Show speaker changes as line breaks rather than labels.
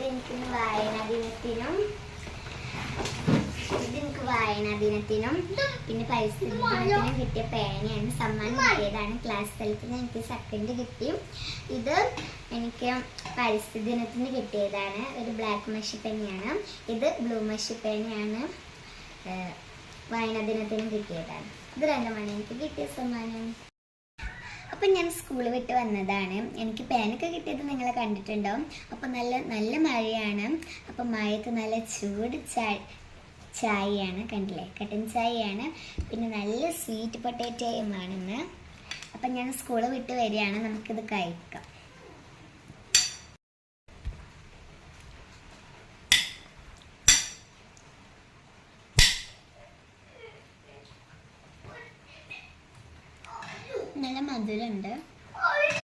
ഇതെനിക്ക് വായനാ ദിനത്തിനും പിന്നെ പരിസ്ഥിതി ദിനത്തിനും കിട്ടിയ പേനയാണ്. സമ്മാനം കിട്ടിയതാണ്. ക്ലാസ് തലത്തിൽ എനിക്ക് സെക്കൻഡ് കിട്ടി. ഇത് എനിക്ക് പരിസ്ഥിതി ദിനത്തിന് കിട്ടിയതാണ്. ഒരു ബ്ലാക്ക് മഷി പേനയാണ്. ഇത് ബ്ലൂ മഷി പേനയാണ്. വായനാ ദിനത്തിനും കിട്ടിയതാണ്. ഇത് രണ്ടുമാണ് എനിക്ക് കിട്ടിയ സമ്മാനം. അപ്പം ഞാൻ സ്കൂൾ വിട്ട് വന്നതാണ്. എനിക്ക് പേനൊക്കെ കിട്ടിയത് നിങ്ങൾ കണ്ടിട്ടുണ്ടാവും. അപ്പം നല്ല മഴയാണ്. അപ്പം മഴയത്ത് നല്ല ചൂട് ചായയാണ്. കണ്ടില്ലേ, കട്ടൻ ചായയാണ്. പിന്നെ നല്ല സ്വീറ്റ് പൊട്ടാറ്റോയുമാണെന്ന്. അപ്പം ഞാൻ സ്കൂൾ വിട്ട് വരികയാണ്. നമുക്കിത് കഴിക്കാം. നല്ല മധുരമുണ്ട്.